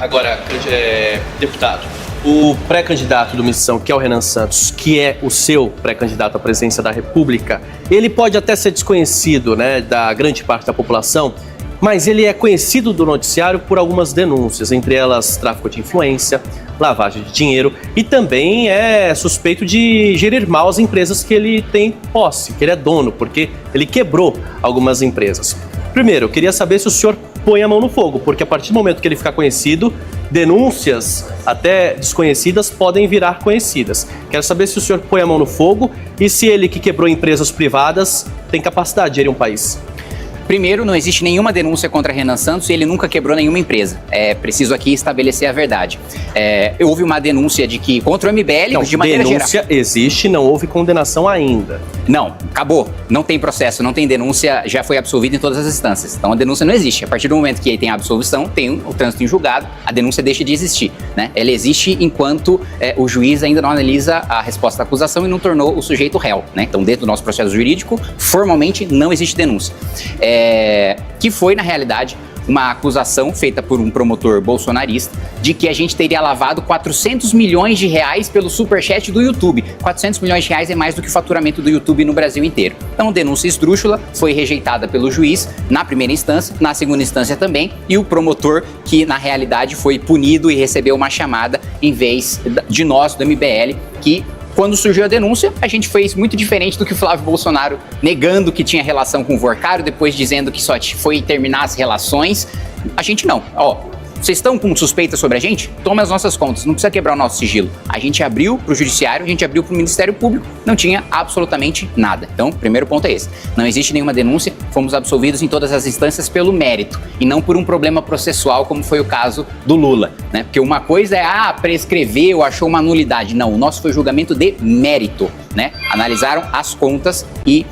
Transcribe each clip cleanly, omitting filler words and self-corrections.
Agora, deputado, o pré-candidato do Missão, que é o Renan Santos, que é o seu pré-candidato à presidência da República, ele pode até ser desconhecido, né, da grande parte da população, mas ele é conhecido do noticiário por algumas denúncias, entre elas tráfico de influência, lavagem de dinheiro e também é suspeito de gerir mal as empresas que ele tem posse, que ele é dono, porque ele quebrou algumas empresas. Primeiro, eu queria saber se o senhor põe a mão no fogo, porque a partir do momento que ele ficar conhecido, denúncias até desconhecidas podem virar conhecidas. Quero saber se o senhor põe a mão no fogo e se ele que quebrou empresas privadas tem capacidade de gerir um país. Primeiro, não existe nenhuma denúncia contra Renan Santos e ele nunca quebrou nenhuma empresa. É preciso aqui estabelecer a verdade. Houve uma denúncia de que contra o MBL, de maneira geral. Denúncia existe, não houve condenação ainda. Não, acabou. Não tem processo, não tem denúncia, já foi absolvido em todas as instâncias. Então a denúncia não existe. A partir do momento que tem a absolvição, tem o trânsito em julgado, a denúncia deixa de existir, né? Ela existe enquanto o juiz ainda não analisa a resposta da acusação e não tornou o sujeito réu, né? Então, dentro do nosso processo jurídico, formalmente não existe denúncia. Que foi, na realidade, uma acusação feita por um promotor bolsonarista de que a gente teria lavado 400 milhões de reais pelo superchat do YouTube. 400 milhões de reais é mais do que o faturamento do YouTube no Brasil inteiro. Então, denúncia esdrúxula foi rejeitada pelo juiz na primeira instância, na segunda instância também, e o promotor que, na realidade, foi punido e recebeu uma chamada em vez de nós, do MBL, que... Quando surgiu a denúncia, a gente fez muito diferente do que o Flávio Bolsonaro, negando que tinha relação com o Vorcário, depois dizendo que só foi terminar as relações. A gente não. Vocês estão com suspeita sobre a gente? Tome as nossas contas, não precisa quebrar o nosso sigilo. A gente abriu para o Judiciário, a gente abriu para o Ministério Público, não tinha absolutamente nada. Então, o primeiro ponto é esse. Não existe nenhuma denúncia, fomos absolvidos em todas as instâncias pelo mérito e não por um problema processual, como foi o caso do Lula, né? Porque uma coisa é, prescreveu, achou uma nulidade. Não, o nosso foi julgamento de mérito, né? Analisaram as contas e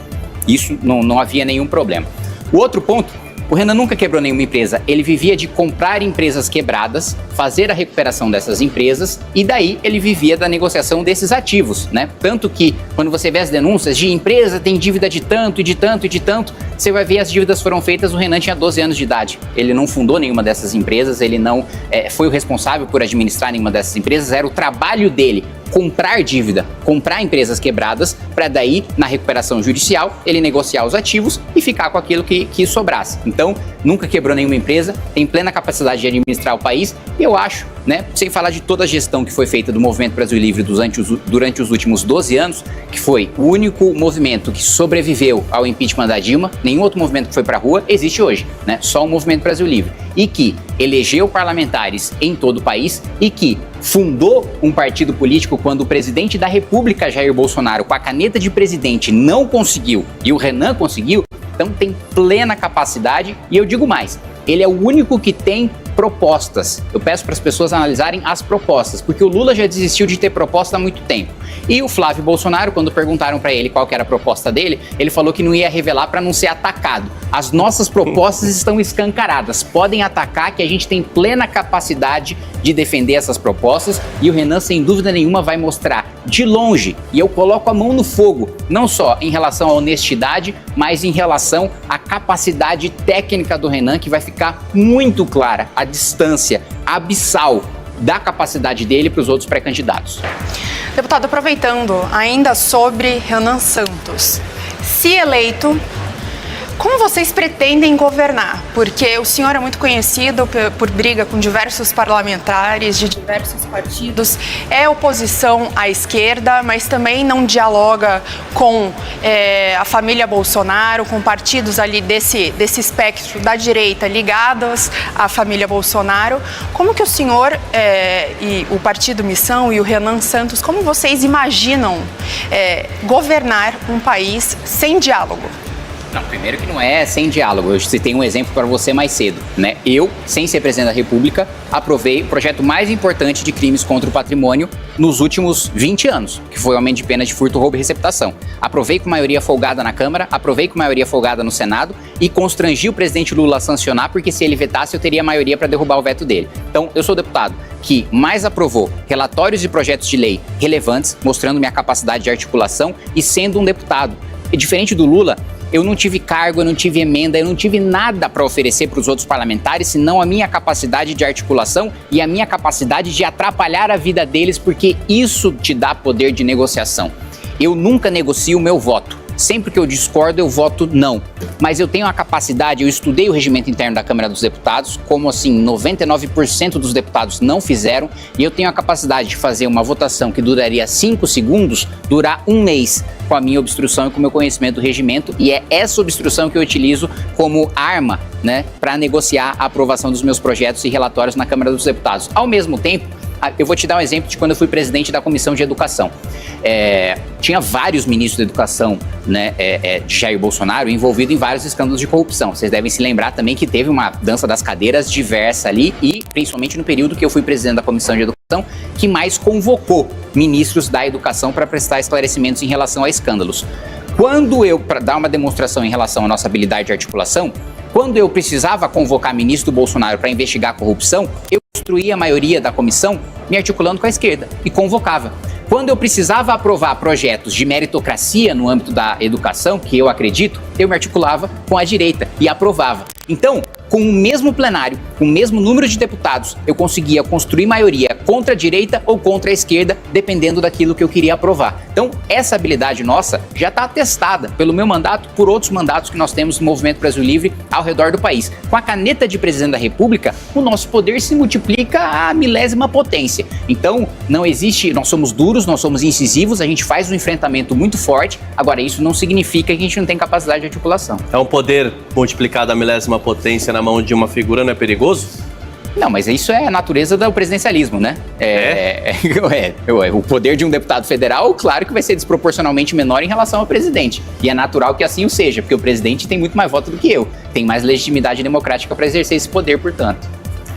isso não havia nenhum problema. O outro ponto, o Renan nunca quebrou nenhuma empresa, ele vivia de comprar empresas quebradas, fazer a recuperação dessas empresas e daí ele vivia da negociação desses ativos, né? Tanto que quando você vê as denúncias de empresa tem dívida de tanto e de tanto e de tanto, você vai ver as dívidas foram feitas, o Renan tinha 12 anos de idade. Ele não fundou nenhuma dessas empresas, ele não foi o responsável por administrar nenhuma dessas empresas, era o trabalho dele comprar dívida, comprar empresas quebradas, para daí, na recuperação judicial, ele negociar os ativos e ficar com aquilo que sobrasse. Então, nunca quebrou nenhuma empresa, tem plena capacidade de administrar o país e eu acho, né, sem falar de toda a gestão que foi feita do Movimento Brasil Livre durante os últimos 12 anos, que foi o único movimento que sobreviveu ao impeachment da Dilma, nenhum outro movimento que foi para a rua existe hoje, né, só o Movimento Brasil Livre, e que elegeu parlamentares em todo o país e que fundou um partido político quando o presidente da República, Jair Bolsonaro, com a caneta de presidente não conseguiu e o Renan conseguiu, então tem plena capacidade e eu digo mais, ele é o único que tem propostas. Eu peço para as pessoas analisarem as propostas, porque o Lula já desistiu de ter proposta há muito tempo. E o Flávio Bolsonaro, quando perguntaram para ele qual que era a proposta dele, ele falou que não ia revelar para não ser atacado. As nossas propostas estão escancaradas. Podem atacar que a gente tem plena capacidade de defender essas propostas e o Renan, sem dúvida nenhuma, vai mostrar de longe, e eu coloco a mão no fogo, não só em relação à honestidade, mas em relação à capacidade técnica do Renan, que vai ficar muito clara a distância abissal da capacidade dele para os outros pré-candidatos. Deputado, aproveitando ainda sobre Renan Santos, se eleito, como vocês pretendem governar? Porque o senhor é muito conhecido por briga com diversos parlamentares de diversos partidos, é oposição à esquerda, mas também não dialoga com a família Bolsonaro, com partidos ali desse espectro da direita ligados à família Bolsonaro. Como que o senhor e o Partido Missão e o Renan Santos, como vocês imaginam governar um país sem diálogo? Não, primeiro que não é sem diálogo. Eu citei um exemplo para você mais cedo, né? Eu, sem ser presidente da República, aprovei o projeto mais importante de crimes contra o patrimônio nos últimos 20 anos, que foi o aumento de pena de furto, roubo e receptação. Aprovei com maioria folgada na Câmara, aprovei com maioria folgada no Senado e constrangi o presidente Lula a sancionar, porque se ele vetasse, eu teria maioria para derrubar o veto dele. Então, eu sou o deputado que mais aprovou relatórios e projetos de lei relevantes, mostrando minha capacidade de articulação e sendo um deputado. E diferente do Lula, eu não tive cargo, eu não tive emenda, eu não tive nada para oferecer para os outros parlamentares, senão a minha capacidade de articulação e a minha capacidade de atrapalhar a vida deles, porque isso te dá poder de negociação. Eu nunca negocio o meu voto. Sempre que eu discordo, eu voto não. Mas eu tenho a capacidade, eu estudei o regimento interno da Câmara dos Deputados, como assim 99% dos deputados não fizeram, e eu tenho a capacidade de fazer uma votação que duraria 5 segundos, durar 1 mês, com a minha obstrução e com o meu conhecimento do regimento, e é essa obstrução que eu utilizo como arma, né, para negociar a aprovação dos meus projetos e relatórios na Câmara dos Deputados. Ao mesmo tempo, eu vou te dar um exemplo de quando eu fui presidente da Comissão de Educação. Tinha vários ministros da Educação, né, de Jair Bolsonaro envolvidos em vários escândalos de corrupção. Vocês devem se lembrar também que teve uma dança das cadeiras diversa ali e, principalmente no período que eu fui presidente da Comissão de Educação, que mais convocou ministros da Educação para prestar esclarecimentos em relação a escândalos. Para dar uma demonstração em relação à nossa habilidade de articulação, quando eu precisava convocar ministro Bolsonaro para investigar a corrupção, eu construía a maioria da comissão me articulando com a esquerda e convocava. Quando eu precisava aprovar projetos de meritocracia no âmbito da educação, que eu acredito, eu me articulava com a direita e aprovava. Então, com o mesmo plenário, com o mesmo número de deputados, eu conseguia construir maioria contra a direita ou contra a esquerda, dependendo daquilo que eu queria aprovar. Então, essa habilidade nossa já está atestada pelo meu mandato, por outros mandatos que nós temos no Movimento Brasil Livre ao redor do país. Com a caneta de presidente da República, o nosso poder se multiplica à milésima potência. Então, não existe, nós somos duros, nós somos incisivos, a gente faz um enfrentamento muito forte. Agora, isso não significa que a gente não tem capacidade de articulação. É um poder multiplicado à milésima potência na mão de uma figura, não é perigoso? Não, mas isso é a natureza do presidencialismo, né? O poder de um deputado federal, claro que vai ser desproporcionalmente menor em relação ao presidente. E é natural que assim o seja, porque o presidente tem muito mais voto do que eu. Tem mais legitimidade democrática para exercer esse poder, portanto.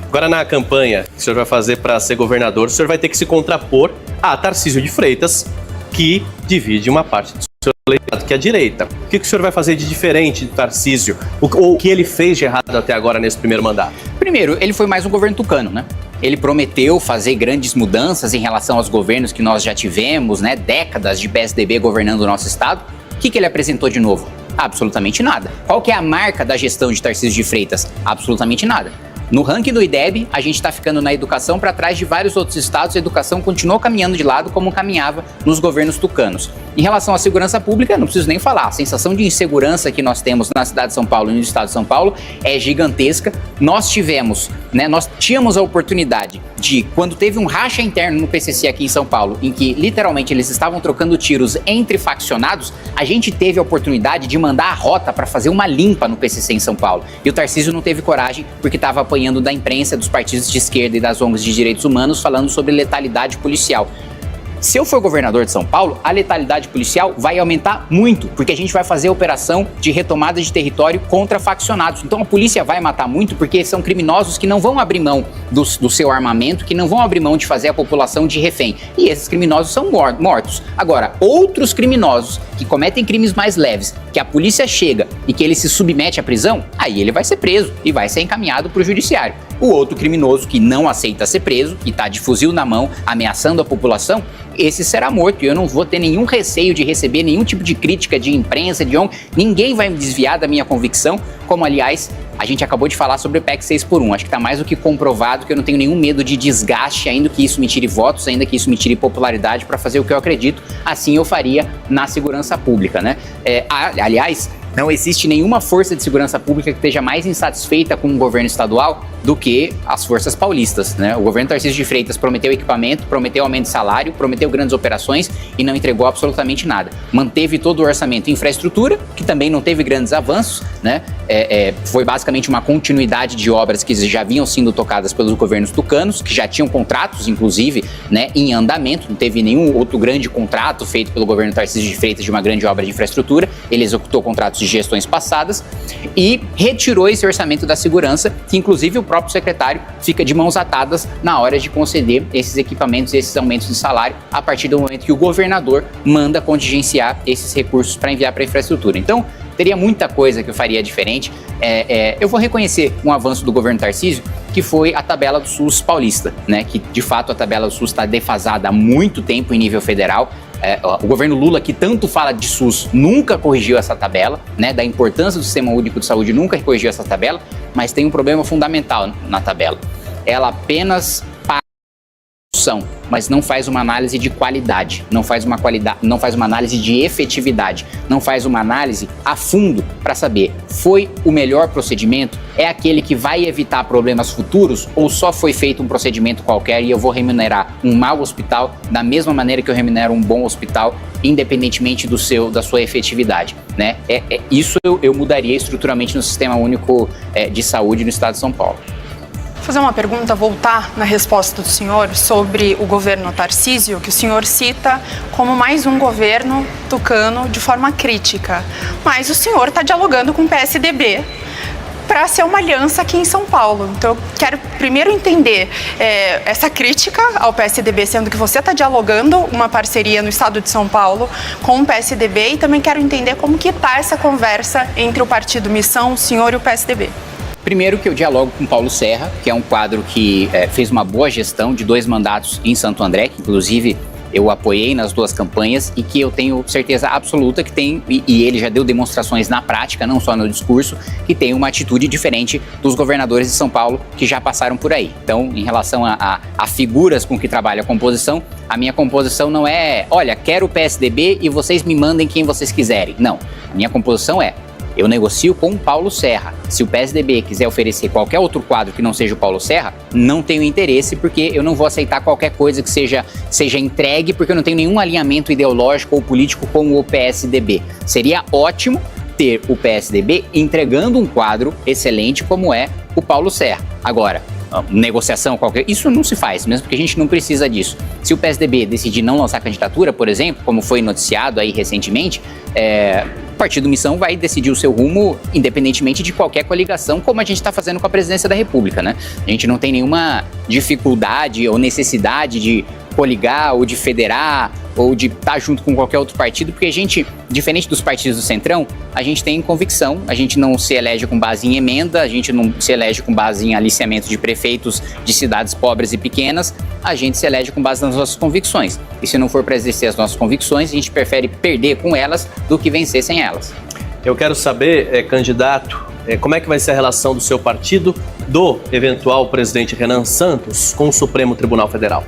Agora, na campanha que o senhor vai fazer para ser governador, o senhor vai ter que se contrapor a Tarcísio de Freitas, que divide uma parte do seu eleitorado, que é a direita. O que o senhor vai fazer de diferente de Tarcísio? Ou o que ele fez de errado até agora nesse primeiro mandato? Primeiro, ele foi mais um governo tucano, né? Ele prometeu fazer grandes mudanças em relação aos governos que nós já tivemos, né? Décadas de PSDB governando o nosso estado. O que ele apresentou de novo? Absolutamente nada. Qual que é a marca da gestão de Tarcísio de Freitas? Absolutamente nada. No ranking do IDEB, a gente está ficando na educação para trás de vários outros estados. A educação continuou caminhando de lado como caminhava nos governos tucanos. Em relação à segurança pública, não preciso nem falar. A sensação de insegurança que nós temos na cidade de São Paulo e no estado de São Paulo é gigantesca. Nós tínhamos a oportunidade de, quando teve um racha interno no PCC aqui em São Paulo, em que literalmente eles estavam trocando tiros entre faccionados, a gente teve a oportunidade de mandar a rota para fazer uma limpa no PCC em São Paulo. E o Tarcísio não teve coragem porque estava apanhando da imprensa, dos partidos de esquerda e das ONGs de direitos humanos falando sobre letalidade policial. Se eu for governador de São Paulo, a letalidade policial vai aumentar muito, porque a gente vai fazer a operação de retomada de território contra faccionados. Então a polícia vai matar muito porque são criminosos que não vão abrir mão do seu armamento, que não vão abrir mão de fazer a população de refém. E esses criminosos são mortos. Agora, outros criminosos que cometem crimes mais leves, que a polícia chega e que ele se submete à prisão, aí ele vai ser preso e vai ser encaminhado para o judiciário. O outro criminoso que não aceita ser preso, que está de fuzil na mão, ameaçando a população, esse será morto. E eu não vou ter nenhum receio de receber nenhum tipo de crítica de imprensa, de ONG. Ninguém vai me desviar da minha convicção, como, aliás, a gente acabou de falar sobre o PEC 6x1. Acho que está mais do que comprovado que eu não tenho nenhum medo de desgaste, ainda que isso me tire votos, ainda que isso me tire popularidade para fazer o que eu acredito. Assim eu faria na segurança pública, né? Aliás, não existe nenhuma força de segurança pública que esteja mais insatisfeita com o governo estadual do que as forças paulistas, né? O governo Tarcísio de Freitas prometeu equipamento, prometeu aumento de salário, prometeu grandes operações e não entregou absolutamente nada. Manteve todo o orçamento em infraestrutura, que também não teve grandes avanços, né? Foi basicamente uma continuidade de obras que já vinham sendo tocadas pelos governos tucanos, que já tinham contratos, inclusive, né, em andamento. Não teve nenhum outro grande contrato feito pelo governo Tarcísio de Freitas de uma grande obra de infraestrutura. Ele executou contratos de gestões passadas e retirou esse orçamento da segurança, que inclusive o próprio secretário fica de mãos atadas na hora de conceder esses equipamentos e esses aumentos de salário a partir do momento que o governador manda contingenciar esses recursos para enviar para a infraestrutura. Então, teria muita coisa que eu faria diferente. Eu vou reconhecer um avanço do governo Tarcísio, que foi a tabela do SUS paulista, né? Que de fato a tabela do SUS está defasada há muito tempo em nível federal. O governo Lula, que tanto fala de SUS, nunca corrigiu essa tabela, né, da importância do Sistema Único de Saúde, nunca corrigiu essa tabela, mas tem um problema fundamental na tabela. Ela apenas paga a solução, mas não faz uma análise de qualidade, não faz uma análise de efetividade, não faz uma análise a fundo para saber, foi o melhor procedimento? É aquele que vai evitar problemas futuros ou só foi feito um procedimento qualquer e eu vou remunerar um mau hospital da mesma maneira que eu remunero um bom hospital, independentemente da sua efetividade, né? Isso eu mudaria estruturalmente no Sistema Único de Saúde no estado de São Paulo. Vou fazer uma pergunta, voltar na resposta do senhor sobre o governo Tarcísio, que o senhor cita como mais um governo tucano de forma crítica. Mas o senhor está dialogando com o PSDB para ser uma aliança aqui em São Paulo. Então, eu quero primeiro entender essa crítica ao PSDB, sendo que você está dialogando uma parceria no estado de São Paulo com o PSDB, e também quero entender como que está essa conversa entre o partido Missão, o senhor e o PSDB. Primeiro que eu dialogo com Paulo Serra, que é um quadro que fez uma boa gestão de 2 mandatos em Santo André, que inclusive eu apoiei nas 2 campanhas e que eu tenho certeza absoluta que tem, e ele já deu demonstrações na prática, não só no discurso, que tem uma atitude diferente dos governadores de São Paulo que já passaram por aí. Então, em relação a figuras com que trabalha a composição, a minha composição não é, olha, quero o PSDB e vocês me mandem quem vocês quiserem. Não, a minha composição eu negocio com o Paulo Serra. Se o PSDB quiser oferecer qualquer outro quadro que não seja o Paulo Serra, não tenho interesse, porque eu não vou aceitar qualquer coisa que seja entregue, porque eu não tenho nenhum alinhamento ideológico ou político com o PSDB. Seria ótimo ter o PSDB entregando um quadro excelente como é o Paulo Serra. Agora, negociação qualquer, isso não se faz, mesmo porque a gente não precisa disso. Se o PSDB decidir não lançar candidatura, por exemplo, como foi noticiado aí recentemente, o Partido Missão vai decidir o seu rumo independentemente de qualquer coligação, como a gente está fazendo com a presidência da República, né? A gente não tem nenhuma dificuldade ou necessidade de coligar ou de federar ou de estar junto com qualquer outro partido, porque a gente, diferente dos partidos do Centrão, a gente tem convicção, a gente não se elege com base em emenda, a gente não se elege com base em aliciamento de prefeitos de cidades pobres e pequenas, a gente se elege com base nas nossas convicções. E se não for para exercer as nossas convicções, a gente prefere perder com elas do que vencer sem elas. Eu quero saber, candidato, como é que vai ser a relação do seu partido, do eventual presidente Renan Santos, com o Supremo Tribunal Federal?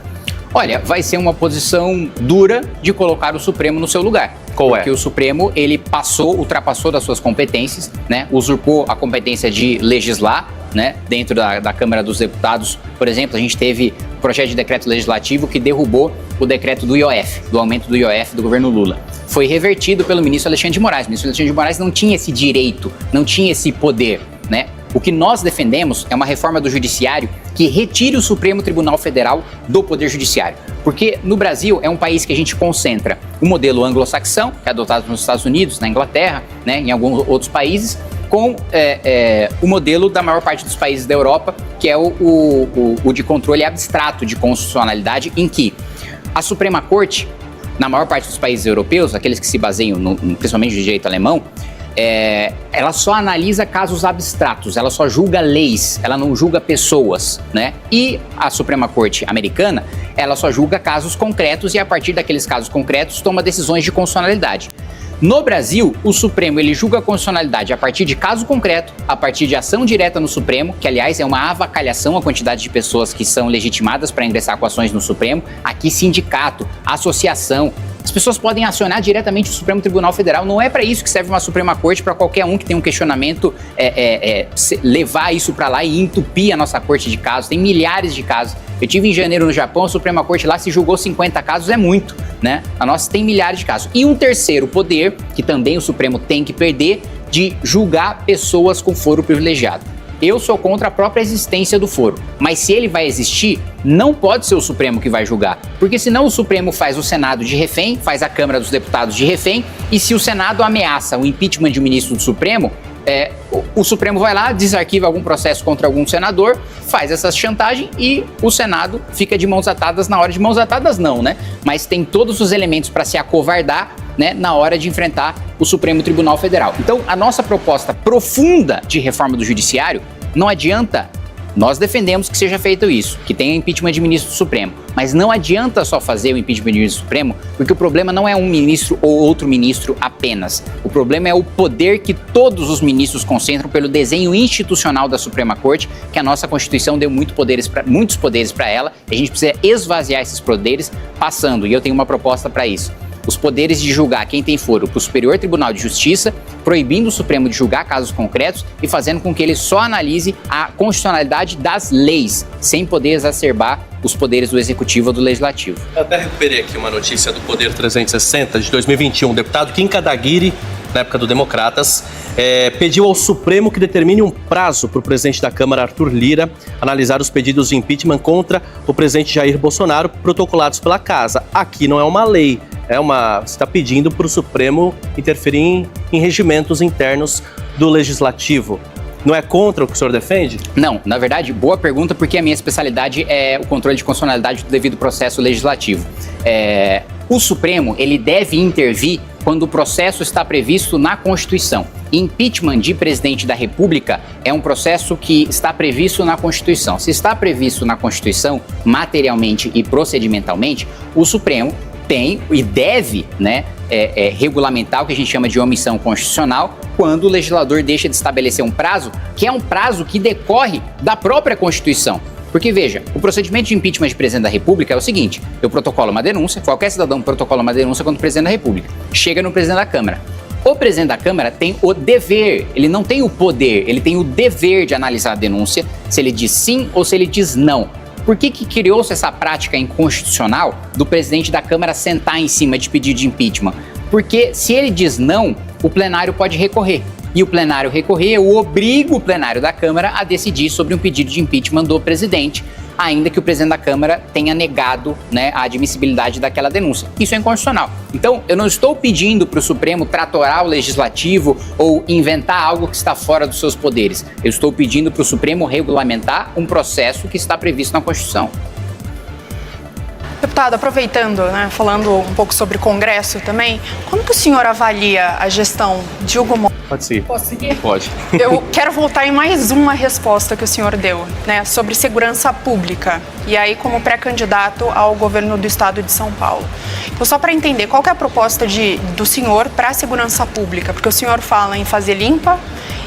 Olha, vai ser uma posição dura de colocar o Supremo no seu lugar. Porque o Supremo, ele ultrapassou das suas competências, né? Usurpou a competência de legislar, né? Dentro da Câmara dos Deputados, por exemplo, a gente teve um projeto de decreto legislativo que derrubou o decreto do IOF, do aumento do IOF do governo Lula. Foi revertido pelo ministro Alexandre de Moraes. O ministro Alexandre de Moraes não tinha esse direito, não tinha esse poder, né? O que nós defendemos é uma reforma do judiciário que retire o Supremo Tribunal Federal do Poder Judiciário. Porque no Brasil é um país que a gente concentra o modelo anglo-saxão, que é adotado nos Estados Unidos, na Inglaterra, né, em alguns outros países, com o modelo da maior parte dos países da Europa, que é o de controle abstrato de constitucionalidade, em que a Suprema Corte, na maior parte dos países europeus, aqueles que se baseiam principalmente no direito alemão, ela só analisa casos abstratos, ela só julga leis, ela não julga pessoas, né? E a Suprema Corte americana, ela só julga casos concretos e a partir daqueles casos concretos toma decisões de constitucionalidade. No Brasil, o Supremo ele julga a constitucionalidade a partir de caso concreto, a partir de ação direta no Supremo, que aliás é uma avacalhação a quantidade de pessoas que são legitimadas para ingressar com ações no Supremo, aqui sindicato, associação. As pessoas podem acionar diretamente o Supremo Tribunal Federal. Não é para isso que serve uma Suprema Corte, para qualquer um que tem um questionamento levar isso para lá e entupir a nossa corte de casos. Tem milhares de casos. Eu tive em janeiro no Japão, a Suprema Corte lá se julgou 50 casos, é muito, né? A nossa tem milhares de casos. E um terceiro poder, que também o Supremo tem que perder, de julgar pessoas com foro privilegiado. Eu sou contra a própria existência do foro, mas se ele vai existir, não pode ser o Supremo que vai julgar, porque senão o Supremo faz o Senado de refém, faz a Câmara dos Deputados de refém, e se o Senado ameaça o impeachment de um ministro do Supremo, o Supremo vai lá, desarquiva algum processo contra algum senador, faz essa chantagem e o Senado fica de mãos atadas na hora de mãos atadas não, né? Mas tem todos os elementos para se acovardar, né, na hora de enfrentar o Supremo Tribunal Federal. Então, a nossa proposta profunda de reforma do Judiciário não adianta Nós defendemos que seja feito isso, que tenha impeachment de ministro do Supremo. Mas não adianta só fazer o impeachment de ministro do Supremo, porque o problema não é um ministro ou outro ministro apenas. O problema é o poder que todos os ministros concentram pelo desenho institucional da Suprema Corte, que a nossa Constituição deu muitos poderes para ela, e a gente precisa esvaziar esses poderes passando, e eu tenho uma proposta para isso. Os poderes de julgar quem tem foro para o Superior Tribunal de Justiça, proibindo o Supremo de julgar casos concretos e fazendo com que ele só analise a constitucionalidade das leis, sem poder exacerbar os poderes do Executivo ou do Legislativo. Eu até recuperei aqui uma notícia do Poder 360 de 2021. O deputado Kim Kataguiri, na época do Democratas, pediu ao Supremo que determine um prazo para o presidente da Câmara, Arthur Lira, analisar os pedidos de impeachment contra o presidente Jair Bolsonaro, protocolados pela Casa. Aqui não é uma lei. Você está pedindo para o Supremo interferir em regimentos internos do Legislativo. Não é contra o que o senhor defende? Não, na verdade, boa pergunta, porque a minha especialidade é o controle de constitucionalidade do devido processo legislativo. O Supremo, ele deve intervir quando o processo está previsto na Constituição. Impeachment de presidente da República é um processo que está previsto na Constituição. Se está previsto na Constituição, materialmente e procedimentalmente, o Supremo tem e deve, regulamentar o que a gente chama de omissão constitucional quando o legislador deixa de estabelecer um prazo, que é um prazo que decorre da própria Constituição. Porque, veja, o procedimento de impeachment de presidente da República é o seguinte: eu protocolo uma denúncia, qualquer cidadão protocola uma denúncia contra o presidente da República, chega no presidente da Câmara. O presidente da Câmara tem o dever, ele não tem o poder, ele tem o dever de analisar a denúncia, se ele diz sim ou se ele diz não. Por que criou-se essa prática inconstitucional do presidente da Câmara sentar em cima de pedido de impeachment? Porque se ele diz não, o plenário pode recorrer. E o plenário recorrer, eu obrigo o plenário da Câmara a decidir sobre um pedido de impeachment do presidente, ainda que o presidente da Câmara tenha negado, a admissibilidade daquela denúncia. Isso é inconstitucional. Então, eu não estou pedindo para o Supremo tratorar o Legislativo ou inventar algo que está fora dos seus poderes. Eu estou pedindo para o Supremo regulamentar um processo que está previsto na Constituição. Deputado, aproveitando, falando um pouco sobre o Congresso também, como que o senhor avalia a gestão de Hugo Moura? Pode ser. Posso seguir? Pode. Eu quero voltar em mais uma resposta que o senhor deu, sobre segurança pública. E aí, como pré-candidato ao governo do estado de São Paulo. Então, só para entender, qual que é a proposta do senhor para a segurança pública? Porque o senhor fala em fazer limpa,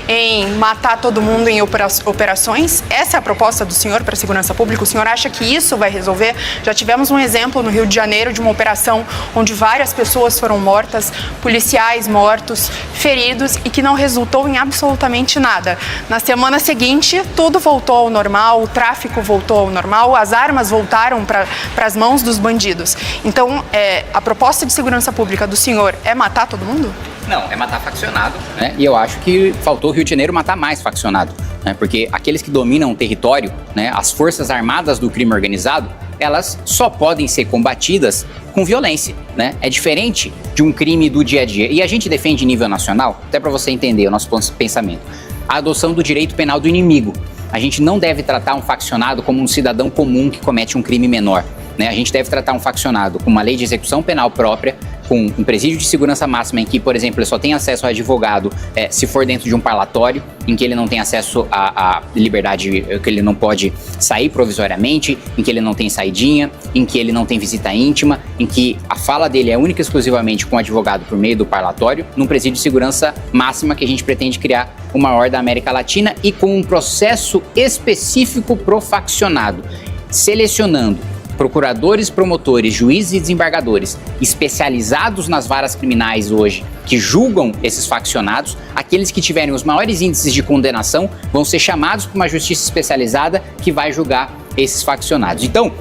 em matar todo mundo em operações. Essa é a proposta do senhor para a segurança pública? O senhor acha que isso vai resolver? Já tivemos um exemplo no Rio de Janeiro de uma operação onde várias pessoas foram mortas, policiais mortos, feridos, e que não resultou em absolutamente nada. Na semana seguinte, tudo voltou ao normal, o tráfico voltou ao normal, as armas voltaram para as mãos dos bandidos. Então, a proposta de segurança pública do senhor é matar todo mundo? Não, é matar faccionado, E eu acho que faltou o Rio de Janeiro matar mais faccionado, Porque aqueles que dominam o território, as forças armadas do crime organizado, elas só podem ser combatidas com violência, É diferente de um crime do dia a dia. E a gente defende em nível nacional, até para você entender o nosso pensamento, a adoção do direito penal do inimigo. A gente não deve tratar um faccionado como um cidadão comum que comete um crime menor. A gente deve tratar um faccionado com uma lei de execução penal própria, com um presídio de segurança máxima em que, por exemplo, ele só tem acesso a advogado se for dentro de um parlatório, em que ele não tem acesso à liberdade, que ele não pode sair provisoriamente, em que ele não tem saidinha, em que ele não tem visita íntima, em que a fala dele é única e exclusivamente com o advogado por meio do parlatório, num presídio de segurança máxima que a gente pretende criar o maior da América Latina e com um processo específico pro faccionado, selecionando procuradores, promotores, juízes e desembargadores especializados nas varas criminais hoje, que julgam esses faccionados. Aqueles que tiverem os maiores índices de condenação vão ser chamados para uma justiça especializada que vai julgar esses faccionados. Então,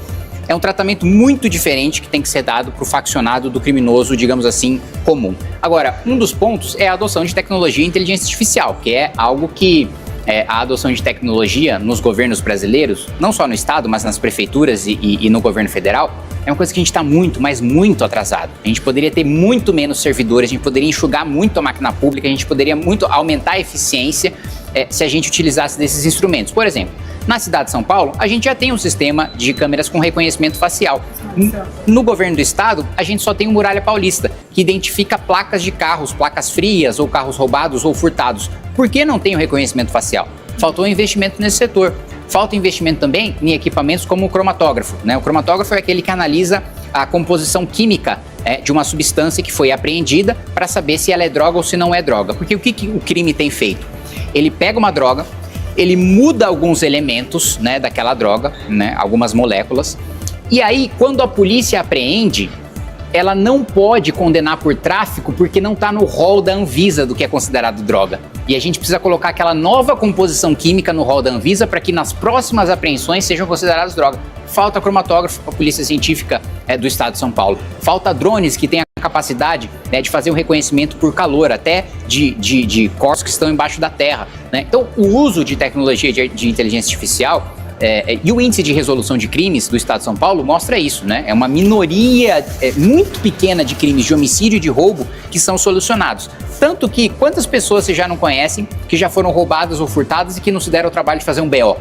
é um tratamento muito diferente que tem que ser dado para o faccionado do criminoso, digamos assim, comum. Agora, um dos pontos é a adoção de tecnologia e inteligência artificial, que é algo que a adoção de tecnologia nos governos brasileiros, não só no estado, mas nas prefeituras e no governo federal, é uma coisa que a gente está muito, mas muito atrasado. A gente poderia ter muito menos servidores, a gente poderia enxugar muito a máquina pública, a gente poderia muito aumentar a eficiência se a gente utilizasse desses instrumentos. Por exemplo, na cidade de São Paulo, a gente já tem um sistema de câmeras com reconhecimento facial. No governo do estado, a gente só tem o Muralha Paulista, que identifica placas de carros, placas frias ou carros roubados ou furtados. Por que não tem o reconhecimento facial? Faltou investimento nesse setor. Falta investimento também em equipamentos como o cromatógrafo, né? O cromatógrafo é aquele que analisa a composição química de uma substância que foi apreendida para saber se ela é droga ou se não é droga. Porque o que o crime tem feito? Ele pega uma droga, ele muda alguns elementos, né, daquela droga, né, algumas moléculas, e aí quando a polícia apreende, ela não pode condenar por tráfico porque não está no rol da Anvisa do que é considerado droga. E a gente precisa colocar aquela nova composição química no rol da Anvisa para que nas próximas apreensões sejam consideradas drogas. Falta cromatógrafo para a Polícia Científica do Estado de São Paulo. Falta drones que tenham a capacidade, né, de fazer um reconhecimento por calor, até de corpos que estão embaixo da terra, né? Então, o uso de tecnologia de inteligência artificial e o índice de resolução de crimes do Estado de São Paulo mostra isso, né? É uma minoria muito pequena de crimes de homicídio e de roubo que são solucionados. Tanto que, quantas pessoas vocês já não conhecem que já foram roubadas ou furtadas e que não se deram o trabalho de fazer um BO?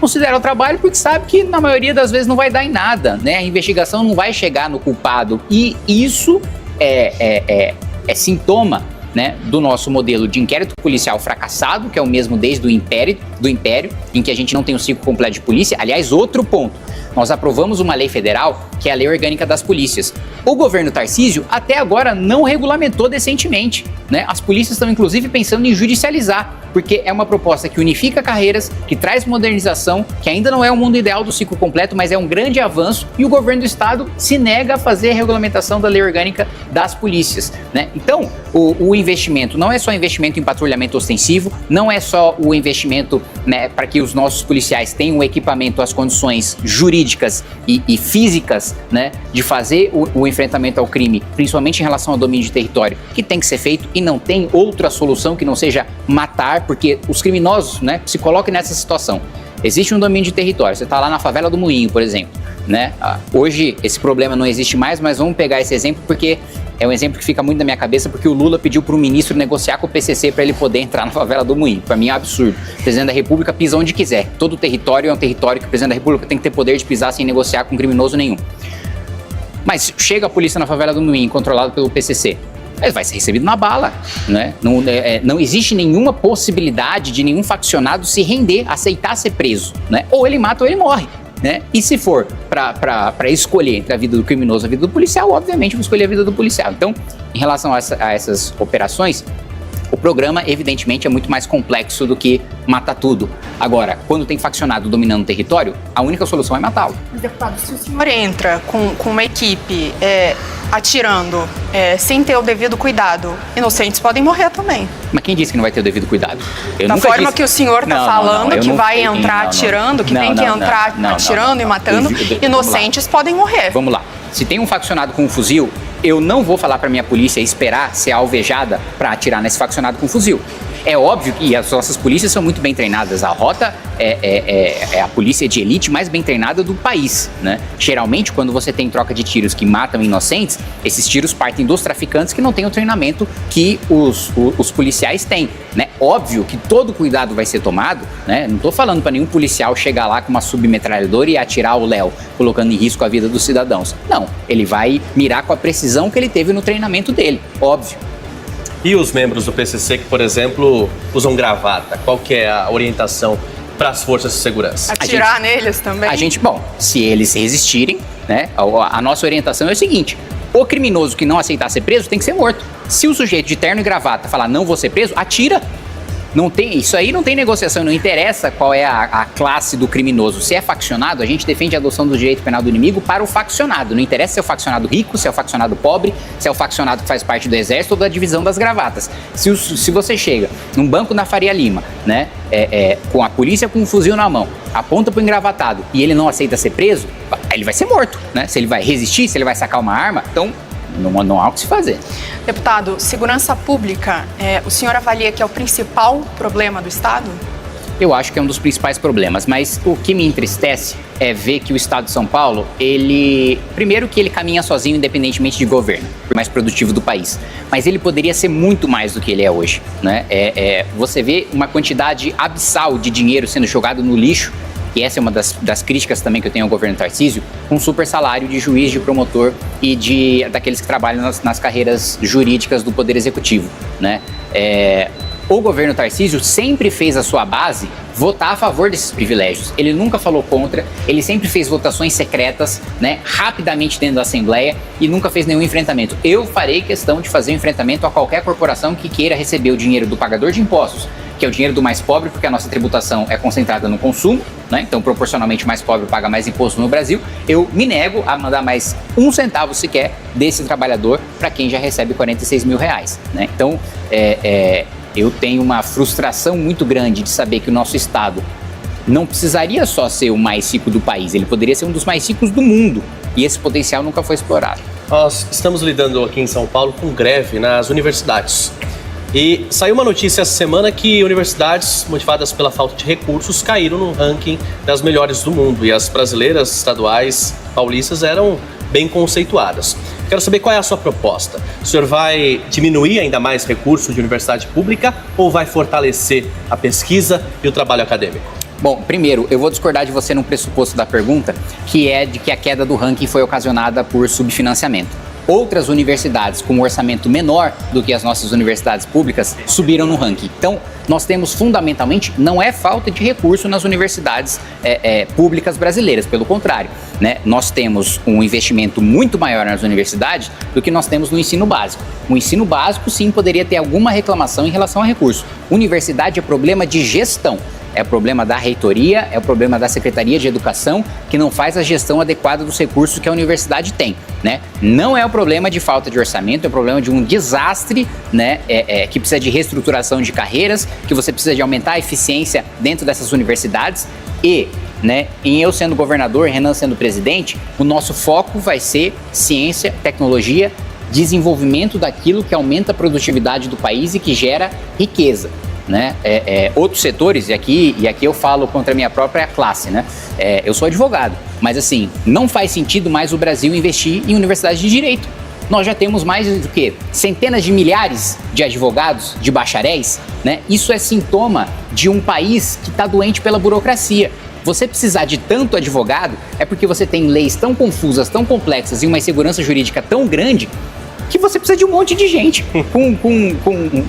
Não se deram o trabalho porque sabe que na maioria das vezes não vai dar em nada, né? A investigação não vai chegar no culpado. E isso é sintoma, né, do nosso modelo de inquérito policial fracassado, que é o mesmo desde o Império, em que a gente não tem um ciclo completo de polícia. Aliás, outro ponto, nós aprovamos uma lei federal, que é a Lei Orgânica das Polícias. O governo Tarcísio até agora não regulamentou decentemente, né? As polícias estão inclusive pensando em judicializar, porque é uma proposta que unifica carreiras, que traz modernização, que ainda não é o mundo ideal do ciclo completo, mas é um grande avanço, e o governo do estado se nega a fazer a regulamentação da Lei Orgânica das Polícias, né? Então, o investimento não é só investimento em patrulhamento ostensivo, não é só o investimento, né, para que os nossos policiais tenham o equipamento, as condições jurídicas e físicas, né, de fazer o enfrentamento ao crime, principalmente em relação ao domínio de território, que tem que ser feito e não tem outra solução que não seja matar, porque os criminosos, né, se colocam nessa situação. Existe um domínio de território, você está lá na favela do Moinho, por exemplo, né? Hoje esse problema não existe mais, mas vamos pegar esse exemplo porque é um exemplo que fica muito na minha cabeça, porque o Lula pediu para o ministro negociar com o PCC para ele poder entrar na favela do Moinho. Para mim é um absurdo. O presidente da República pisa onde quiser. Todo território é um território que o presidente da República tem que ter poder de pisar sem negociar com criminoso nenhum. Mas chega a polícia na favela do Moinho, controlada pelo PCC. Ele vai ser recebido na bala, né? Não existe nenhuma possibilidade de nenhum faccionado se render, aceitar ser preso, né? Ou ele mata ou ele morre, né? E se for para escolher entre a vida do criminoso e a vida do policial, obviamente eu vou escolher a vida do policial. Então, em relação a essas operações, o programa, evidentemente, é muito mais complexo do que matar tudo. Agora, quando tem faccionado dominando o território, a única solução é matá-lo. Mas, deputado, se o senhor entra com uma equipe atirando sem ter o devido cuidado, inocentes podem morrer também. Mas quem disse que não vai ter o devido cuidado? Da forma que o senhor está falando, que vai entrar atirando, que tem que entrar atirando e matando, inocentes podem morrer. Vamos lá. Se tem um faccionado com um fuzil, eu não vou falar para minha polícia esperar ser alvejada para atirar nesse faccionado com um fuzil. É óbvio que as nossas polícias são muito bem treinadas. A Rota é a polícia de elite mais bem treinada do país, né? Geralmente, quando você tem troca de tiros que matam inocentes, esses tiros partem dos traficantes que não têm o treinamento que os policiais têm, né? Óbvio que todo cuidado vai ser tomado, né? Não estou falando para nenhum policial chegar lá com uma submetralhadora e atirar o Léo, colocando em risco a vida dos cidadãos. Não, ele vai mirar com a precisão que ele teve no treinamento dele, óbvio. E os membros do PCC que, por exemplo, usam gravata? Qual que é a orientação para as forças de segurança? Atirar neles também? Bom, se eles resistirem, né, a nossa orientação é o seguinte: o criminoso que não aceitar ser preso tem que ser morto. Se o sujeito de terno e gravata falar não vou ser preso, atira. Não tem, isso aí não tem negociação, não interessa qual é a classe do criminoso. Se é faccionado, a gente defende a adoção do direito penal do inimigo para o faccionado. Não interessa se é o faccionado rico, se é o faccionado pobre, se é o faccionado que faz parte do exército ou da divisão das gravatas. Se você chega num banco na Faria Lima, né, com a polícia com um fuzil na mão, aponta para o engravatado e ele não aceita ser preso, ele vai ser morto, né? Se ele vai resistir, se ele vai sacar uma arma, então não há o que se fazer. Deputado, segurança pública, o senhor avalia que é o principal problema do Estado? Eu acho que é um dos principais problemas, mas o que me entristece é ver que o Estado de São Paulo, primeiro que ele caminha sozinho independentemente de governo, o mais produtivo do país, mas ele poderia ser muito mais do que ele é hoje, né? Você vê uma quantidade abissal de dinheiro sendo jogado no lixo, e essa é uma das críticas também que eu tenho ao governo Tarcísio, com super salário de juiz, de promotor e daqueles que trabalham nas carreiras jurídicas do Poder Executivo, né? O governo Tarcísio sempre fez a sua base votar a favor desses privilégios. Ele nunca falou contra, ele sempre fez votações secretas, né, rapidamente dentro da Assembleia e nunca fez nenhum enfrentamento. Eu farei questão de fazer um enfrentamento a qualquer corporação que queira receber o dinheiro do pagador de impostos, que é o dinheiro do mais pobre, porque a nossa tributação é concentrada no consumo, né? Então proporcionalmente o mais pobre paga mais imposto no Brasil. Eu me nego a mandar mais um centavo sequer desse trabalhador para quem já recebe 46 mil reais, né? Então eu tenho uma frustração muito grande de saber que o nosso Estado não precisaria só ser o mais rico do país, ele poderia ser um dos mais ricos do mundo, e esse potencial nunca foi explorado. Nós estamos lidando aqui em São Paulo com greve nas universidades. E saiu uma notícia essa semana que universidades motivadas pela falta de recursos caíram no ranking das melhores do mundo, e as brasileiras, estaduais, paulistas eram bem conceituadas. Quero saber qual é a sua proposta. O senhor vai diminuir ainda mais recursos de universidade pública ou vai fortalecer a pesquisa e o trabalho acadêmico? Bom, primeiro, eu vou discordar de você no pressuposto da pergunta, que é de que a queda do ranking foi ocasionada por subfinanciamento. Outras universidades com um orçamento menor do que as nossas universidades públicas subiram no ranking. Então, nós temos fundamentalmente, não é falta de recurso nas universidades públicas brasileiras, pelo contrário, né? Nós temos um investimento muito maior nas universidades do que nós temos no ensino básico. O ensino básico, sim, poderia ter alguma reclamação em relação a recurso. Universidade é problema de gestão. É o problema da reitoria, é o problema da Secretaria de Educação, que não faz a gestão adequada dos recursos que a universidade tem, né? Não é o problema de falta de orçamento, é o problema de um desastre, né? Que precisa de reestruturação de carreiras, que você precisa de aumentar a eficiência dentro dessas universidades e, né, em eu sendo governador, Renan sendo presidente, o nosso foco vai ser ciência, tecnologia, desenvolvimento daquilo que aumenta a produtividade do país e que gera riqueza. Né? Outros setores, e aqui eu falo contra a minha própria classe, né? Eu sou advogado, mas assim, não faz sentido mais o Brasil investir em universidades de direito. Nós já temos mais do que centenas de milhares de advogados, de bacharéis, né? Isso é sintoma de um país que está doente pela burocracia. Você precisar de tanto advogado é porque você tem leis tão confusas, tão complexas e uma insegurança jurídica tão grande que você precisa de um monte de gente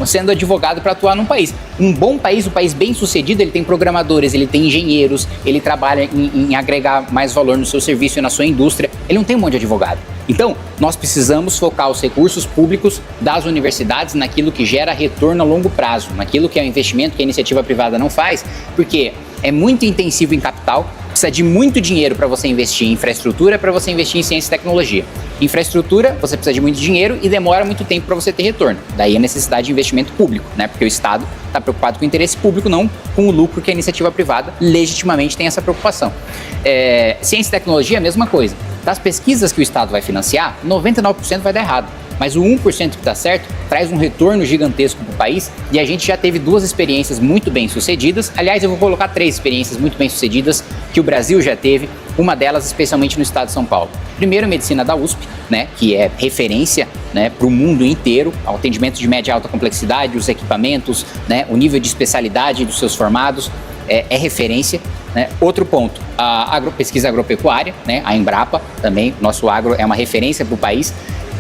sendo advogado para atuar num país. Um bom país, um país bem sucedido, ele tem programadores, ele tem engenheiros, ele trabalha em agregar mais valor no seu serviço e na sua indústria. Ele não tem um monte de advogado. Então, nós precisamos focar os recursos públicos das universidades naquilo que gera retorno a longo prazo, naquilo que é o investimento que a iniciativa privada não faz, porque é muito intensivo em capital, precisa de muito dinheiro para você investir em infraestrutura, para você investir em ciência e tecnologia. Infraestrutura, você precisa de muito dinheiro e demora muito tempo para você ter retorno. Daí a necessidade de investimento público, né? Porque o Estado está preocupado com o interesse público, não com o lucro que a iniciativa privada legitimamente tem essa preocupação. Ciência e tecnologia, a mesma coisa. Das pesquisas que o Estado vai financiar, 99% vai dar errado. Mas o 1% que dá certo traz um retorno gigantesco para o país e a gente já teve 2 experiências muito bem sucedidas. Aliás, eu vou colocar 3 experiências muito bem sucedidas que o Brasil já teve, uma delas especialmente no estado de São Paulo. Primeiro, a medicina da USP, né, que é referência, né, para o mundo inteiro, ao atendimento de média e alta complexidade, os equipamentos, né, o nível de especialidade dos seus formados é referência. Né? Outro ponto, a pesquisa agropecuária, né, a Embrapa também, nosso agro é uma referência para o país.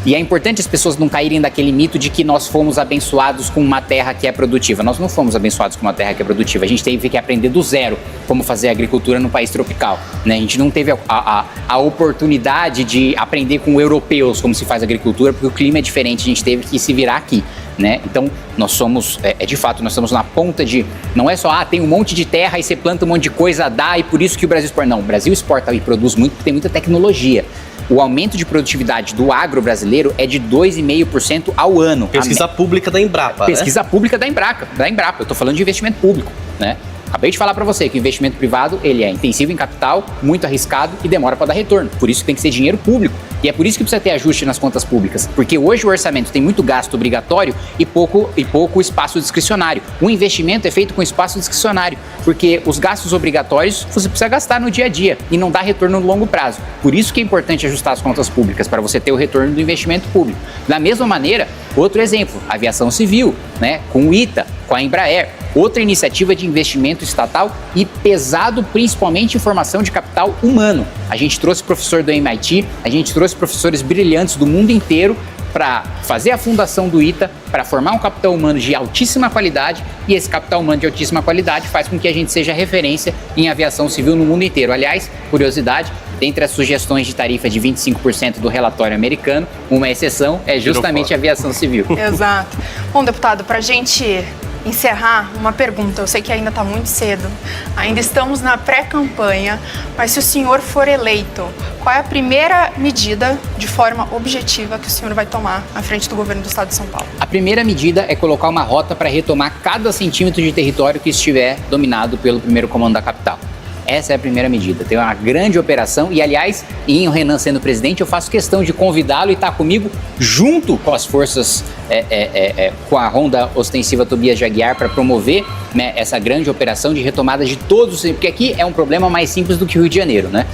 E é importante as pessoas não caírem daquele mito de que nós fomos abençoados com uma terra que é produtiva. Nós não fomos abençoados com uma terra que é produtiva. A gente teve que aprender do zero como fazer agricultura no país tropical, né? A gente não teve a oportunidade de aprender com europeus como se faz agricultura, porque o clima é diferente, a gente teve que se virar aqui, né? Então, nós somos, de fato, nós estamos na ponta de... Não é só, tem um monte de terra e você planta um monte de coisa, dá, e por isso que o Brasil exporta. Não, o Brasil exporta e produz muito porque tem muita tecnologia. O aumento de produtividade do agro brasileiro é de 2,5% ao ano. Pesquisa pública da Embrapa, Pesquisa pública da Embrapa. Eu estou falando de investimento público, né? Acabei de falar para você que o investimento privado, ele é intensivo em capital, muito arriscado e demora para dar retorno. Por isso que tem que ser dinheiro público. E é por isso que precisa ter ajuste nas contas públicas. Porque hoje o orçamento tem muito gasto obrigatório e pouco espaço discricionário. O investimento é feito com espaço discricionário, porque os gastos obrigatórios você precisa gastar no dia a dia e não dá retorno no longo prazo. Por isso que é importante ajustar as contas públicas, para você ter o retorno do investimento público. Da mesma maneira, outro exemplo, aviação civil, né, com o ITA, com a Embraer. Outra iniciativa de investimento estatal e pesado principalmente em formação de capital humano. A gente trouxe professor do MIT, a gente trouxe professores brilhantes do mundo inteiro para fazer a fundação do ITA, para formar um capital humano de altíssima qualidade, e esse capital humano de altíssima qualidade faz com que a gente seja referência em aviação civil no mundo inteiro. Aliás, curiosidade, dentre as sugestões de tarifa de 25% do relatório americano, uma exceção é justamente a aviação civil. Exato. Bom, deputado, para a gente encerrar, uma pergunta. Eu sei que ainda está muito cedo, ainda estamos na pré-campanha, mas se o senhor for eleito, qual é a primeira medida, de forma objetiva, que o senhor vai tomar à frente do governo do estado de São Paulo? A primeira medida é colocar uma rota para retomar cada centímetro de território que estiver dominado pelo primeiro comando da capital. Essa é a primeira medida. Tem uma grande operação e, aliás, em o Renan sendo presidente, eu faço questão de convidá-lo e estar comigo junto com as forças, com a Ronda Ostensiva Tobias de Aguiar, para promover, né, essa grande operação de retomada de todos, porque aqui é um problema mais simples do que o Rio de Janeiro, né?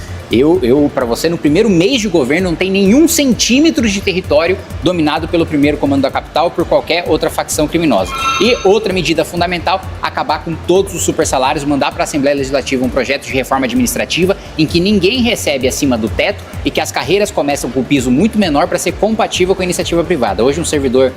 Para você, no primeiro mês de governo, não tem nenhum centímetro de território dominado pelo primeiro comando da capital por qualquer outra facção criminosa. E outra medida fundamental, acabar com todos os supersalários, mandar para a Assembleia Legislativa um projeto de reforma administrativa em que ninguém recebe acima do teto e que as carreiras começam com o piso muito menor para ser compatível com a iniciativa privada. Hoje, um servidor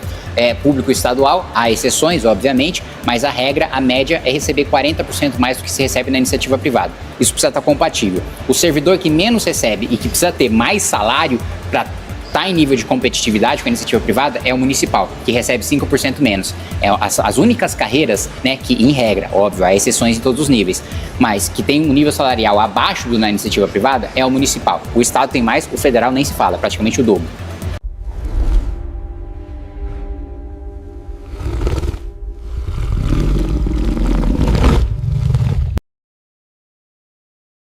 público estadual, há exceções, obviamente, mas a regra, a média, é receber 40% mais do que se recebe na iniciativa privada. Isso precisa estar compatível. O servidor que menos recebe e que precisa ter mais salário para estar em nível de competitividade com a iniciativa privada é o municipal, que recebe 5% menos. As únicas carreiras, né, que, em regra, óbvio, há exceções em todos os níveis, mas que tem um nível salarial abaixo da iniciativa privada é o municipal. O estado tem mais, o federal nem se fala, praticamente o dobro.